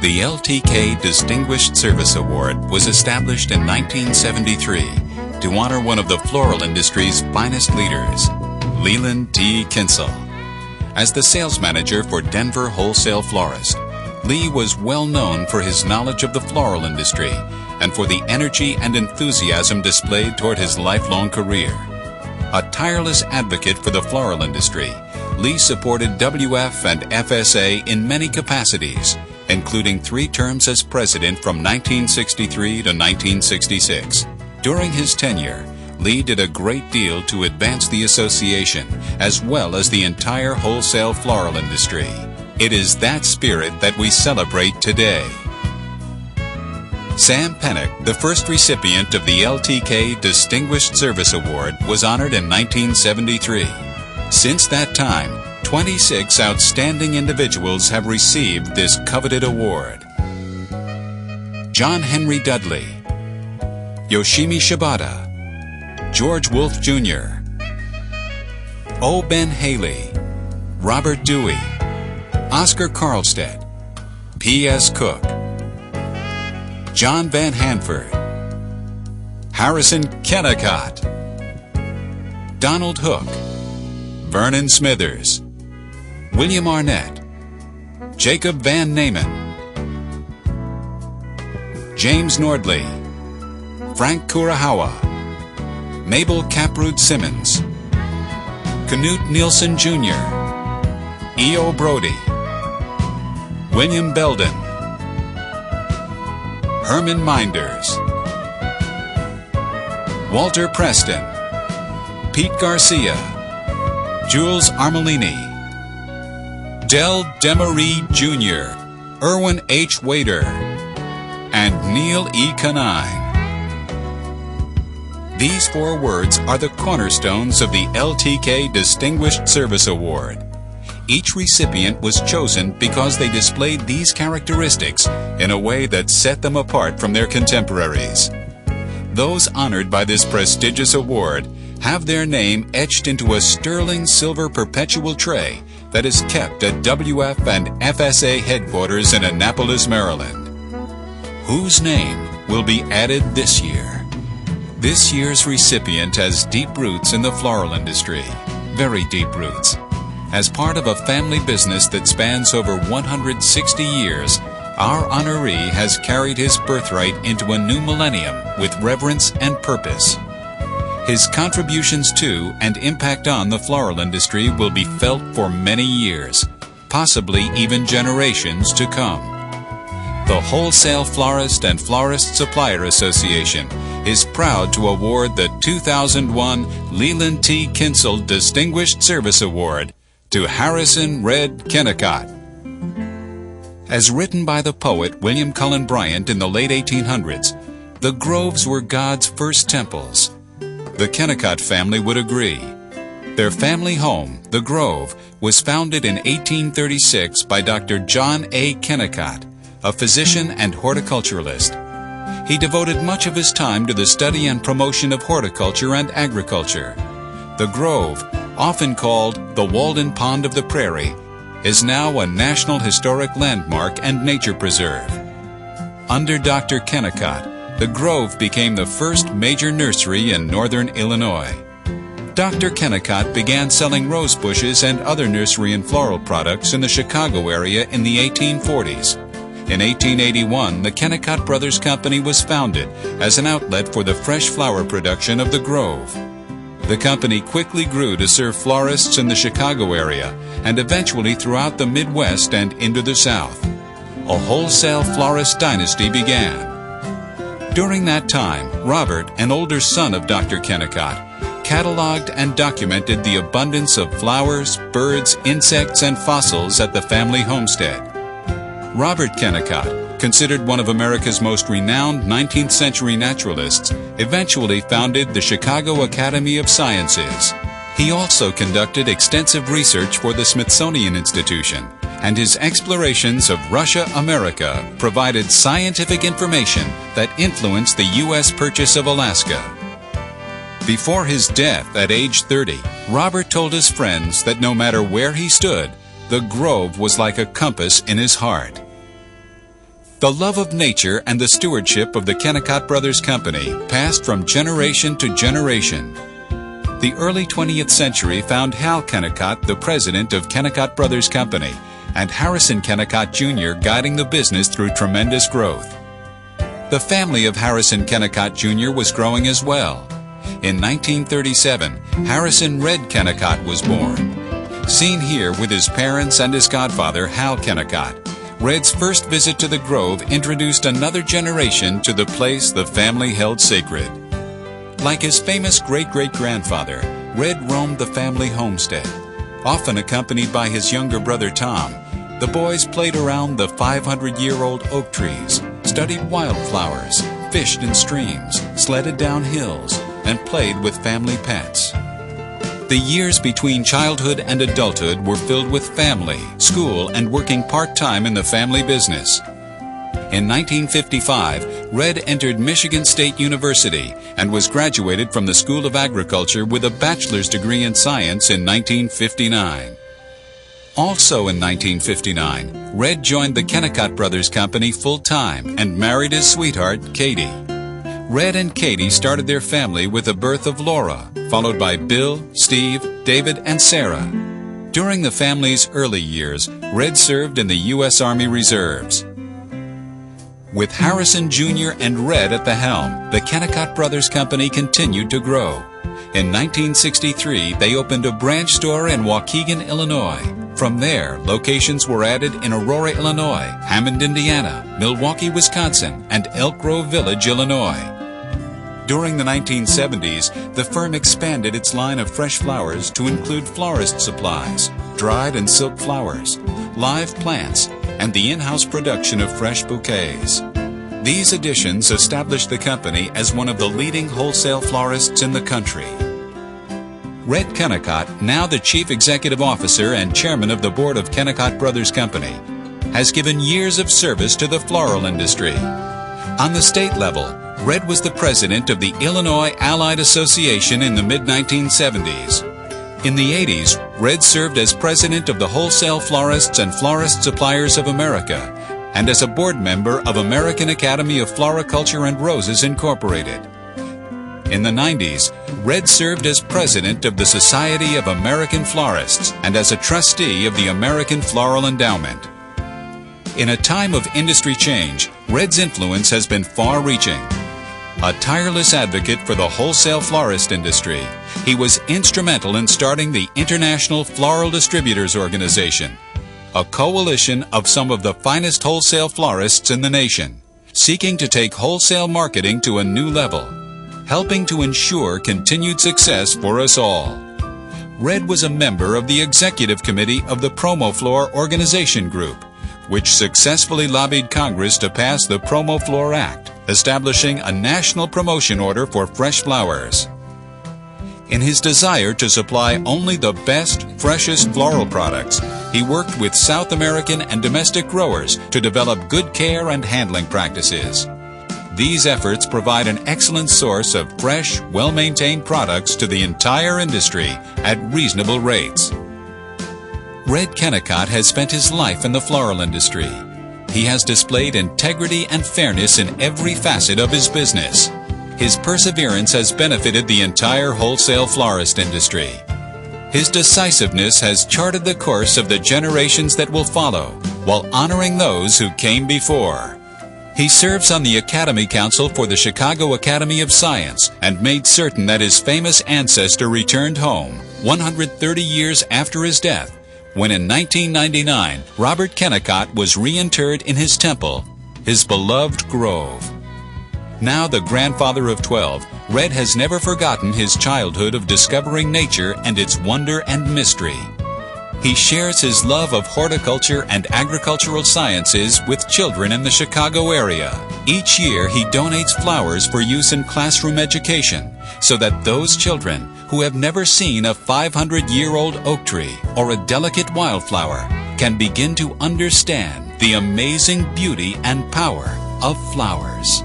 The LTK Distinguished Service Award was established in 1973 to honor one of the floral industry's finest leaders, Leland T. Kintzele. As the sales manager for Denver Wholesale Florist, Lee was well known for his knowledge of the floral industry and for the energy and enthusiasm displayed toward his lifelong career. A tireless advocate for the floral industry, Lee supported WF and FSA in many capacities, including 3 terms as president from 1963 to 1966. During his tenure, Lee did a great deal to advance the association as well as the entire wholesale floral industry. It is that spirit that we celebrate today. Sam Pennock, the first recipient of the LTK Distinguished Service Award, was honored in 1973. Since that time, 26 outstanding individuals have received this coveted award. John Henry Dudley, Yoshimi Shibata, George Wolfe Jr., O. Ben Haley, Robert Dewey, Oscar Carlstead, P.S. Cook, John Van Hanford, Harrison Kennicott, Donald Hook, Vernon Smithers, William Arnett, Jacob Van Naaman, James Nordley, Frank Kurahawa, Mabel Claprood Simmons, Knut Nielsen Jr., E.O. Brody, William Belden, Herman Minders, Walter Preston, Pete Garcia, Jules Armelini, Del Demaree Jr., Irwin H. Wader, and Neil E. Canine. These 4 words are the cornerstones of the LTK Distinguished Service Award. Each recipient was chosen because they displayed these characteristics in a way that set them apart from their contemporaries. Those honored by this prestigious award have their name etched into a sterling silver perpetual tray that is kept at WF and FSA headquarters in Annapolis, Maryland. Whose name will be added this year? This year's recipient has deep roots in the floral industry, very deep roots. As part of a family business that spans over 160 years, our honoree has carried his birthright into a new millennium with reverence and purpose. His contributions to and impact on the floral industry will be felt for many years, possibly even generations to come. The Wholesale Florist and Florist Supplier Association is proud to award the 2001 Leland T. Kintzele Distinguished Service Award to Harrison Red Kennicott. As written by the poet William Cullen Bryant in the late 1800s, the groves were God's first temples. The Kennicott family would agree. Their family home, the Grove, was founded in 1836 by Dr. John A. Kennicott, a physician and horticulturalist. He devoted much of his time to the study and promotion of horticulture and agriculture. The Grove, often called the Walden Pond of the Prairie, is now a National Historic Landmark and nature preserve. Under Dr. Kennicott, the Grove became the first major nursery in northern Illinois. Dr. Kennicott began selling rose bushes and other nursery and floral products in the Chicago area in the 1840s. In 1881, the Kennicott Brothers Company was founded as an outlet for the fresh flower production of the Grove. The company quickly grew to serve florists in the Chicago area and eventually throughout the Midwest and into the South. A wholesale florist dynasty began. During that time, Robert, an older son of Dr. Kennicott, cataloged and documented the abundance of flowers, birds, insects, and fossils at the family homestead. Robert Kennicott, considered one of America's most renowned 19th century naturalists, eventually founded the Chicago Academy of Sciences. He also conducted extensive research for the Smithsonian Institution, and his explorations of Russia-America provided scientific information that influenced the U.S. purchase of Alaska. Before his death at age 30, Robert told his friends that no matter where he stood, the Grove was like a compass in his heart. The love of nature and the stewardship of the Kennicott Brothers Company passed from generation to generation. The early 20th century found Hal Kennicott the president of Kennicott Brothers Company, and Harrison Kennicott Jr. guiding the business through tremendous growth. The family of Harrison Kennicott Jr. was growing as well. In 1937, Harrison Red Kennicott was born. Seen here with his parents and his godfather, Hal Kennicott, Red's first visit to the Grove introduced another generation to the place the family held sacred. Like his famous great-great-grandfather, Red roamed the family homestead. Often accompanied by his younger brother Tom, the boys played around the 500-year-old oak trees, studied wildflowers, fished in streams, sledded down hills, and played with family pets. The years between childhood and adulthood were filled with family, school, and working part-time in the family business. In 1955, Red entered Michigan State University and was graduated from the School of Agriculture with a bachelor's degree in science in 1959. Also in 1959, Red joined the Kennicott Brothers Company full-time and married his sweetheart, Katie. Red and Katie started their family with the birth of Laura, followed by Bill, Steve, David, and Sarah. During the family's early years, Red served in the U.S. Army Reserves. With Harrison Jr. and Red at the helm, the Kennicott Brothers Company continued to grow. In 1963, they opened a branch store in Waukegan, Illinois. From there, locations were added in Aurora, Illinois, Hammond, Indiana, Milwaukee, Wisconsin, and Elk Grove Village, Illinois. During the 1970s, the firm expanded its line of fresh flowers to include florist supplies, dried and silk flowers, live plants, and the in-house production of fresh bouquets. These additions established the company as one of the leading wholesale florists in the country. Red Kennicott, now the Chief Executive Officer and Chairman of the Board of Kennicott Brothers Company, has given years of service to the floral industry. On the state level, Red was the president of the Illinois Allied Association in the mid-1970s. In the 80s, Red served as president of the Wholesale Florists and Florist Suppliers of America and as a board member of American Academy of Floriculture and Roses, Incorporated. In the 90s, Red served as president of the Society of American Florists and as a trustee of the American Floral Endowment. In a time of industry change, Red's influence has been far-reaching. A tireless advocate for the wholesale florist industry, he was instrumental in starting the International Floral Distributors Organization, a coalition of some of the finest wholesale florists in the nation, seeking to take wholesale marketing to a new level, helping to ensure continued success for us all. Red was a member of the executive committee of the PromoFlor Organization Group, which successfully lobbied Congress to pass the PromoFlor Act, establishing a national promotion order for fresh flowers. In his desire to supply only the best, freshest floral products, he worked with South American and domestic growers to develop good care and handling practices. These efforts provide an excellent source of fresh, well-maintained products to the entire industry at reasonable rates. Red Kennicott has spent his life in the floral industry. He has displayed integrity and fairness in every facet of his business. His perseverance has benefited the entire wholesale florist industry. His decisiveness has charted the course of the generations that will follow, while honoring those who came before. He serves on the Academy Council for the Chicago Academy of Science and made certain that his famous ancestor returned home 130 years after his death, when in 1999, Robert Kennicott was reinterred in his temple, his beloved grove. Now the grandfather of 12, Red has never forgotten his childhood of discovering nature and its wonder and mystery. He shares his love of horticulture and agricultural sciences with children in the Chicago area. Each year he donates flowers for use in classroom education so that those children who have never seen a 500-year-old oak tree or a delicate wildflower can begin to understand the amazing beauty and power of flowers.